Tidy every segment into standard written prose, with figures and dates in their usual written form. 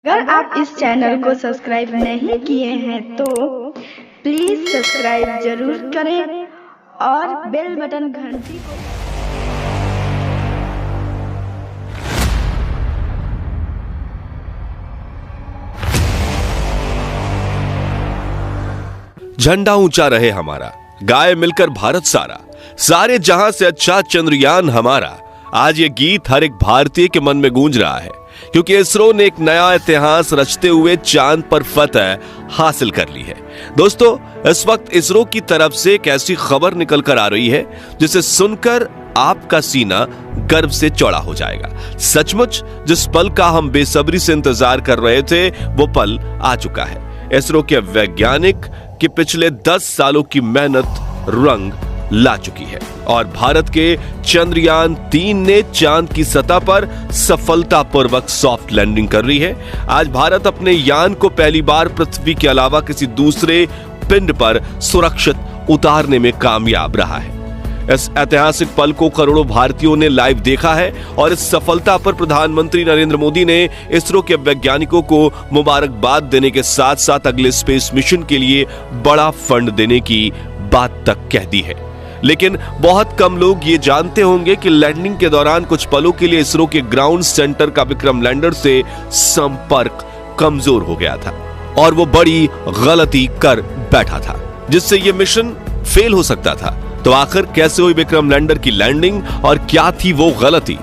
अगर आप इस चैनल को सब्सक्राइब नहीं किए हैं तो प्लीज सब्सक्राइब जरूर करें और बेल बटन घंटी को झंडा ऊंचा रहे हमारा, गाए मिलकर भारत सारा, सारे जहां से अच्छा चंद्रयान हमारा। आज ये गीत हर एक भारतीय के मन में गूंज रहा है, क्योंकि इसरो ने एक नया इतिहास रचते हुए चांद पर फतह हासिल कर ली है। दोस्तों, इस वक्त इसरो की तरफ से एक ऐसी खबर निकल कर आ रही है जिसे सुनकर आपका सीना गर्व से चौड़ा हो जाएगा। सचमुच जिस पल का हम बेसब्री से इंतजार कर रहे थे, वो पल आ चुका है। इसरो के वैज्ञानिक कि पिछले 10 सालों की मेहनत रंग ला चुकी है और भारत के चंद्रयान 3 ने चांद की सतह पर सफलतापूर्वक सॉफ्ट लैंडिंग कर ली है। आज भारत अपने यान को पहली बार पृथ्वी के अलावा किसी दूसरे पिंड पर सुरक्षित उतारने में कामयाब रहा है। इस ऐतिहासिक पल को करोड़ों भारतीयों ने लाइव देखा है और इस सफलता पर प्रधानमंत्री नरेंद्र मोदी ने इसरो के वैज्ञानिकों को मुबारकबाद देने के साथ साथ अगले स्पेस मिशन के लिए बड़ा फंड देने की बात तक कह दी है। लेकिन बहुत कम लोग ये जानते होंगे कि लैंडिंग के दौरान कुछ पलों के लिए इसरो के ग्राउंड सेंटर का विक्रम लैंडर से संपर्क कमजोर हो गया था और वो बड़ी गलती कर बैठा था, जिससे ये मिशन फेल हो सकता था। तो आखिर कैसे हुई विक्रम लैंडर की लैंडिंग और क्या थी वो गलती,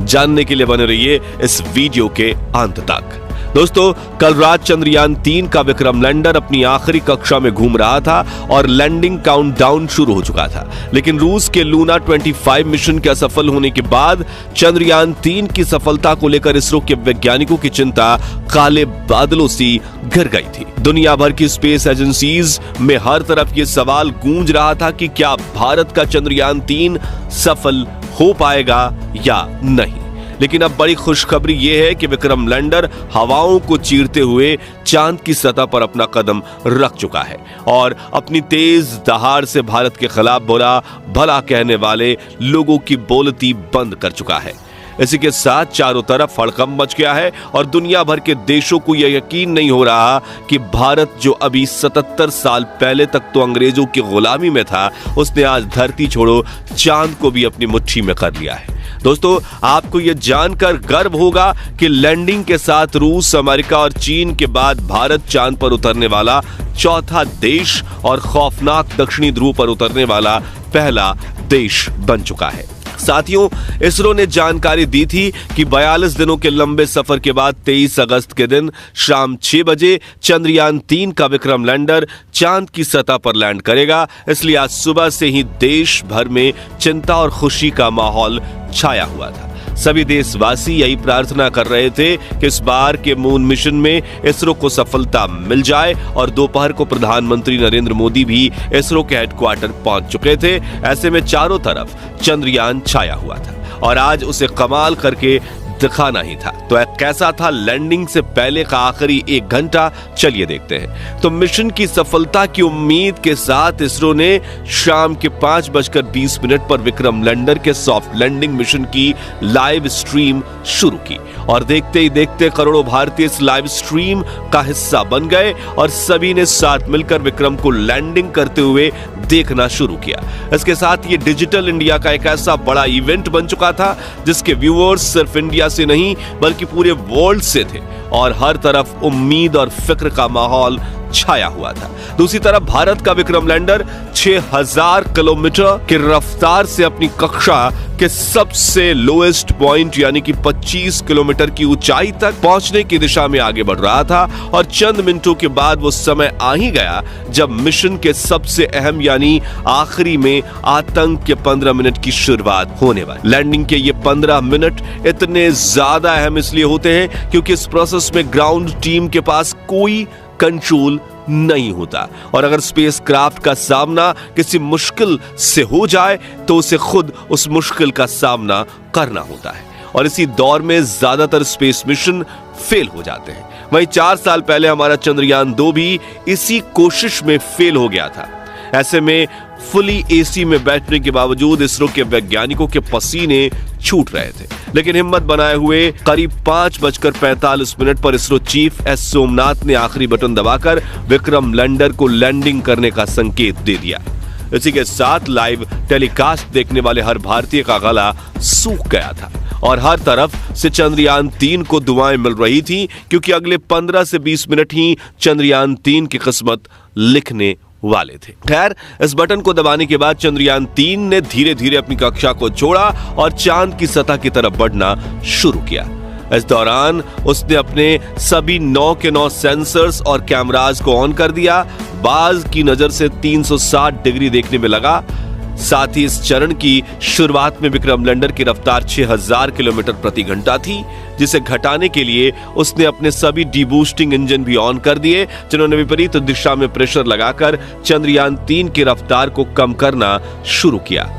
जानने के लिए बने रहिए इस वीडियो के अंत तक। दोस्तों, कल रात चंद्रयान 3 का विक्रम लैंडर अपनी आखिरी कक्षा में घूम रहा था और लैंडिंग काउंटडाउन शुरू हो चुका था। लेकिन रूस के लूना 25 मिशन के असफल होने के बाद चंद्रयान 3 की सफलता को लेकर इसरो के वैज्ञानिकों की चिंता काले बादलों सी घिर गई थी। दुनिया भर की स्पेस एजेंसीज में हर तरफ ये सवाल गूंज रहा था कि क्या भारत का चंद्रयान 3 सफल हो पाएगा या नहीं। लेकिन अब बड़ी खुशखबरी यह है कि विक्रम लैंडर हवाओं को चीरते हुए चांद की सतह पर अपना कदम रख चुका है और अपनी तेज दहाड़ से भारत के खिलाफ बुरा भला कहने वाले लोगों की बोलती बंद कर चुका है। इसी के साथ चारों तरफ हड़कंप मच गया है और दुनिया भर के देशों को यह यकीन नहीं हो रहा कि भारत, जो अभी 77 साल पहले तक तो अंग्रेजों की गुलामी में था, उसने आज धरती छोड़ो चांद को भी अपनी मुट्ठी में कर लिया है। दोस्तों, आपको यह जानकर गर्व होगा कि लैंडिंग के साथ रूस, अमेरिका और चीन के बाद भारत चांद पर उतरने वाला चौथा देश और खौफनाक दक्षिणी ध्रुव पर उतरने वाला पहला देश बन चुका है। साथियों, इसरो ने जानकारी दी थी कि 42 दिनों के लंबे सफर के बाद 23 अगस्त के दिन शाम 6 बजे चंद्रयान 3 का विक्रम लैंडर चांद की सतह पर लैंड करेगा। इसलिए आज सुबह से ही देश भर में चिंता और खुशी का माहौल छाया हुआ था। सभी देशवासी यही प्रार्थना कर रहे थे कि इस बार के मून मिशन में इसरो को सफलता मिल जाए और दोपहर को प्रधानमंत्री नरेंद्र मोदी भी इसरो के हेडक्वार्टर पहुंच चुके थे। ऐसे में चारों तरफ चंद्रयान छाया हुआ था और आज उसे कमाल करके दिखाना ही था। तो कैसा था लैंडिंग से पहले का आखिरी 1 घंटा, चलिए देखते हैं। तो मिशन की सफलता की उम्मीद के साथ इसरो ने शाम के 5:20 पर विक्रम लैंडर के सॉफ्ट लैंडिंग मिशन की लाइव स्ट्रीम शुरू की और देखते ही देखते करोड़ों भारतीय इस लाइव स्ट्रीम का हिस्सा बन गए और सभी ने साथ मिलकर विक्रम को लैंडिंग करते हुए देखना शुरू किया। इसके साथ ये डिजिटल इंडिया का एक ऐसा बड़ा इवेंट बन चुका था जिसके व्यूअर्स सिर्फ इंडिया से नहीं बल्कि पूरे वर्ल्ड से थे और हर तरफ उम्मीद और फिक्र का माहौल छाया हुआ था। दूसरी तरफ भारत का विक्रम लैंडर 6000 किलोमीटर की रफ्तार से अपनी कक्षा के सबसे लोएस्ट पॉइंट यानी कि 25 किलोमीटर की ऊंचाई तक पहुंचने की दिशा में आगे बढ़ रहा था और चंद मिनटों के बाद वो समय आ ही गया जब मिशन के सबसे अहम यानी आखिरी में आतंक के 15 मिनट की शुरुआत होने वाली। लैंडिंग के ये 15 मिनट इतने ज्यादा अहम इसलिए होते हैं क्योंकि इस प्रोसेस में ग्राउंड टीम के पास कोई कंट्रोल नहीं होता और अगर स्पेसक्राफ्ट का सामना किसी मुश्किल से हो जाए तो उसे खुद उस मुश्किल का सामना करना होता है और इसी दौर में ज्यादातर स्पेस मिशन फेल हो जाते हैं। वहीं 4 साल पहले हमारा चंद्रयान 2 भी इसी कोशिश में फेल हो गया था। ऐसे में फुली एसी में बैठने के बावजूद इसरो के वैज्ञानिकों के पसीने छूट रहे थे। लेकिन हिम्मत बनाए हुए करीब 5:45 पर इसरो चीफ एस सोमनाथ ने आखिरी बटन दबाकर विक्रम लैंडर को लैंडिंग करने का संकेत दे दिया। इसी के साथ लाइव टेलीकास्ट देखने वाले हर भारतीय का गला सूख गया था और हर तरफ से चंद्रयान 3 को दुआएं मिल रही थी, क्योंकि अगले 15 से 20 मिनट ही चंद्रयान 3 की किस्मत लिखने वाले थे। खैर, इस बटन को दबाने के बाद चंद्रयान 3 ने धीरे धीरे अपनी कक्षा को छोड़ा और चांद की सतह की तरफ बढ़ना शुरू किया। इस दौरान उसने अपने सभी 9 के 9 सेंसर्स और कैमरास को ऑन कर दिया। बाज की नजर से 360 डिग्री देखने में लगा। साथ ही इस चरण की शुरुआत में विक्रम लैंडर की रफ्तार 6000 किलोमीटर प्रति घंटा थी, जिसे घटाने के लिए उसने अपने सभी डीबूस्टिंग इंजन भी ऑन कर दिए, जिन्होंने विपरीत दिशा में प्रेशर लगाकर चंद्रयान 3 की रफ्तार को कम करना शुरू किया।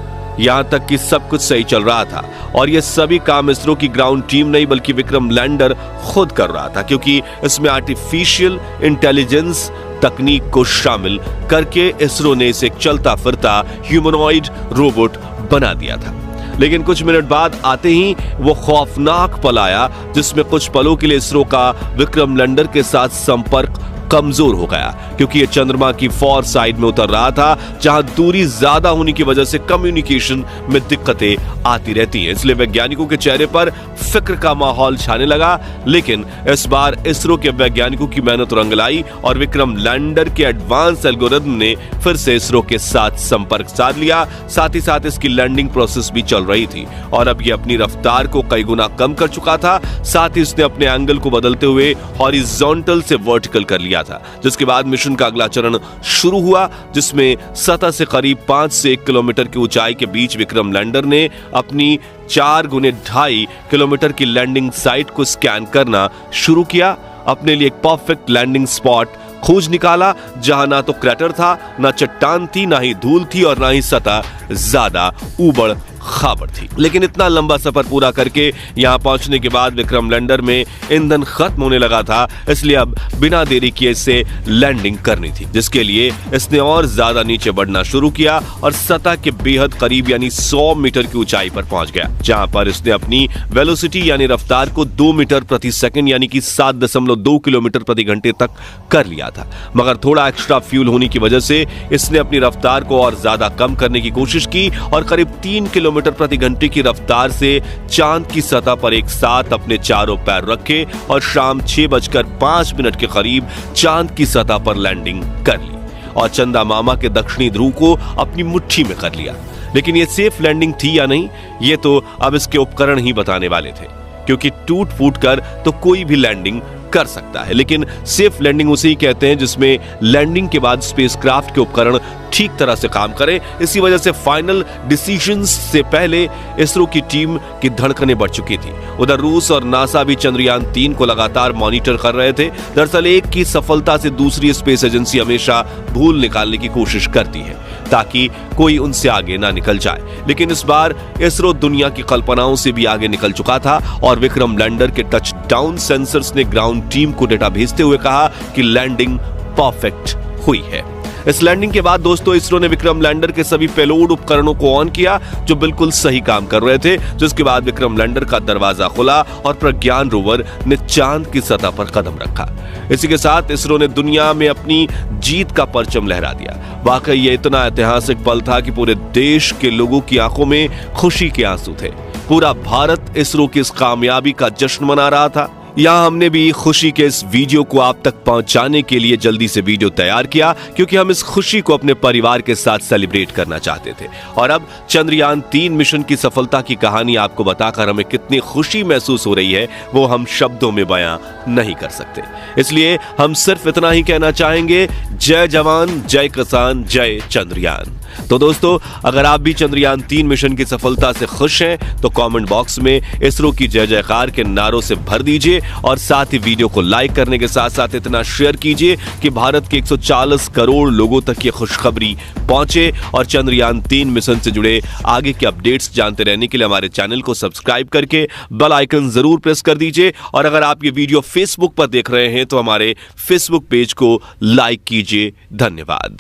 यहां तक कि सब कुछ सही चल रहा था और यह सभी काम इसरो की ग्राउंड टीम नहीं बल्कि विक्रम लैंडर खुद कर रहा था, क्योंकि इसमें आर्टिफिशियल इंटेलिजेंस तकनीक को शामिल करके इसरो ने इसे एक चलता फिरता ह्यूमनॉइड रोबोट बना दिया था। लेकिन कुछ मिनट बाद आते ही वो खौफनाक पल आया, जिसमें कुछ पलों के लिए इसरो का विक्रम लैंडर के साथ संपर्क कमजोर हो गया, क्योंकि ये चंद्रमा की फॉर साइड में उतर रहा था, जहां दूरी ज्यादा होने की वजह से कम्युनिकेशन में दिक्कतें आती रहती हैं। इसलिए वैज्ञानिकों के चेहरे पर फिक्र का माहौल छाने लगा। लेकिन इस बार इसरो के वैज्ञानिकों की मेहनत रंग लाई और विक्रम लैंडर के एडवांस एल्गोरिथम ने फिर से इसरो के साथ संपर्क साध लिया। साथ ही साथ इसकी लैंडिंग प्रोसेस भी चल रही थी और अब ये अपनी रफ्तार को कई गुना कम कर चुका था। साथ ही इसने अपने एंगल को बदलते हुए हॉरिजॉन्टल से वर्टिकल कर लिया था, जिसके बाद मिशन का अगला चरण शुरू हुआ, जिसमें सतह से करीब 5 से 1 किलोमीटर की ऊंचाई के बीच विक्रम लैंडर ने अपनी 4 गुने 2.5 किलोमीटर की लैंडिंग साइट को स्कैन करना शुरू किया। अपने लिए एक परफेक्ट लैंडिंग स्पॉट खोज निकाला, जहां ना तो क्रैटर था, ना चट्टान थी, ना ही धूल थी और ना ही सतह ज्यादा ऊबड़ खाबड़ थी। लेकिन इतना लंबा सफर पूरा करके यहां पहुंचने के बाद विक्रम लैंडर में ईंधन खत्म होने लगा था, इसलिए अब बिना देरी किए इसे लैंडिंग करनी थी, जिसके लिए इसने और ज्यादा नीचे बढ़ना शुरू किया और सतह के बेहद करीब यानी 100 मीटर की ऊंचाई पर पहुंच गया, जहां पर इसने अपनी वेलोसिटी यानी रफ्तार को 2 मीटर प्रति सेकंड यानी कि 7.2 किलोमीटर प्रति घंटे तक कर लिया था। मगर थोड़ा एक्स्ट्रा फ्यूल होने की वजह से इसने अपनी रफ्तार को और ज्यादा कम करने की कोशिश की और करीब 3 किलोमीटर प्रति घंटे की रफ्तार से चांद की सतह पर एक साथ अपने चारों पैर रखे और शाम 6:05 के करीब चांद की सतह पर लैंडिंग कर ली और चंदा मामा के दक्षिणी ध्रुव को अपनी मुट्ठी में कर लिया। लेकिन यह सेफ लैंडिंग थी या नहीं, यह तो अब इसके उपकरण ही बताने वाले थे, क्योंकि टूट फूट कर तो कोई भी लैंडिंग कर सकता है, लेकिन सेफ लैंडिंग उसे ही कहते हैं जिसमें लैंडिंग के बाद स्पेसक्राफ्ट के उपकरण ठीक तरह से काम करें। इसी वजह से फाइनल डिसीजंस से पहले इसरो की टीम की धड़कनें बढ़ चुकी थी। उधर रूस और नासा भी चंद्रयान 3 को लगातार मॉनिटर कर रहे थे। दरअसल एक की सफलता से दूसरी स्पेस एजेंसी हमेशा भूल निकालने की कोशिश करती है ताकि कोई उनसे आगे ना निकल जाए, लेकिन इस बार इसरो दुनिया की कल्पनाओं से भी आगे निकल चुका था और विक्रम लैंडर के टच डाउन सेंसर्स ने ग्राउंड टीम को डेटा भेजते हुए कहा कि लैंडिंग परफेक्ट हुई है। इस लैंडिंग के बाद दोस्तों इसरो ने विक्रम लैंडर के सभी पेलोड उपकरणों को ऑन किया जो बिल्कुल सही काम कर रहे थे, जिसके बाद विक्रम लैंडर का दरवाजा खुला और प्रज्ञान रोवर ने चांद की सतह पर कदम रखा। इसी के साथ इसरो ने दुनिया में अपनी जीत का परचम लहरा दिया। वाकई ये इतना ऐतिहासिक पल था कि पूरे देश के लोगों की आंखों में खुशी के आंसू थे। पूरा भारत इसरो की इस कामयाबी का जश्न मना रहा था। यहाँ हमने भी खुशी के इस वीडियो को आप तक पहुंचाने के लिए जल्दी से वीडियो तैयार किया, क्योंकि हम इस खुशी को अपने परिवार के साथ सेलिब्रेट करना चाहते थे। और अब चंद्रयान 3 मिशन की सफलता की कहानी आपको बताकर हमें कितनी खुशी महसूस हो रही है वो हम शब्दों में बयां नहीं कर सकते। इसलिए हम सिर्फ इतना ही कहना चाहेंगे, जय जवान, जय किसान, जय चंद्रयान। तो दोस्तों, अगर आप भी चंद्रयान 3 मिशन की सफलता से खुश हैं तो कमेंट बॉक्स में इसरो की जय जयकार के नारों से भर दीजिए और साथ ही वीडियो को लाइक करने के साथ साथ इतना शेयर कीजिए कि भारत के 140 करोड़ लोगों तक ये खुशखबरी पहुंचे। और चंद्रयान 3 मिशन से जुड़े आगे के अपडेट्स जानते रहने के लिए हमारे चैनल को सब्सक्राइब करके बेल आइकन जरूर प्रेस कर दीजिए। और अगर आप ये वीडियो फेसबुक पर देख रहे हैं तो हमारे फेसबुक पेज को लाइक कीजिए। धन्यवाद।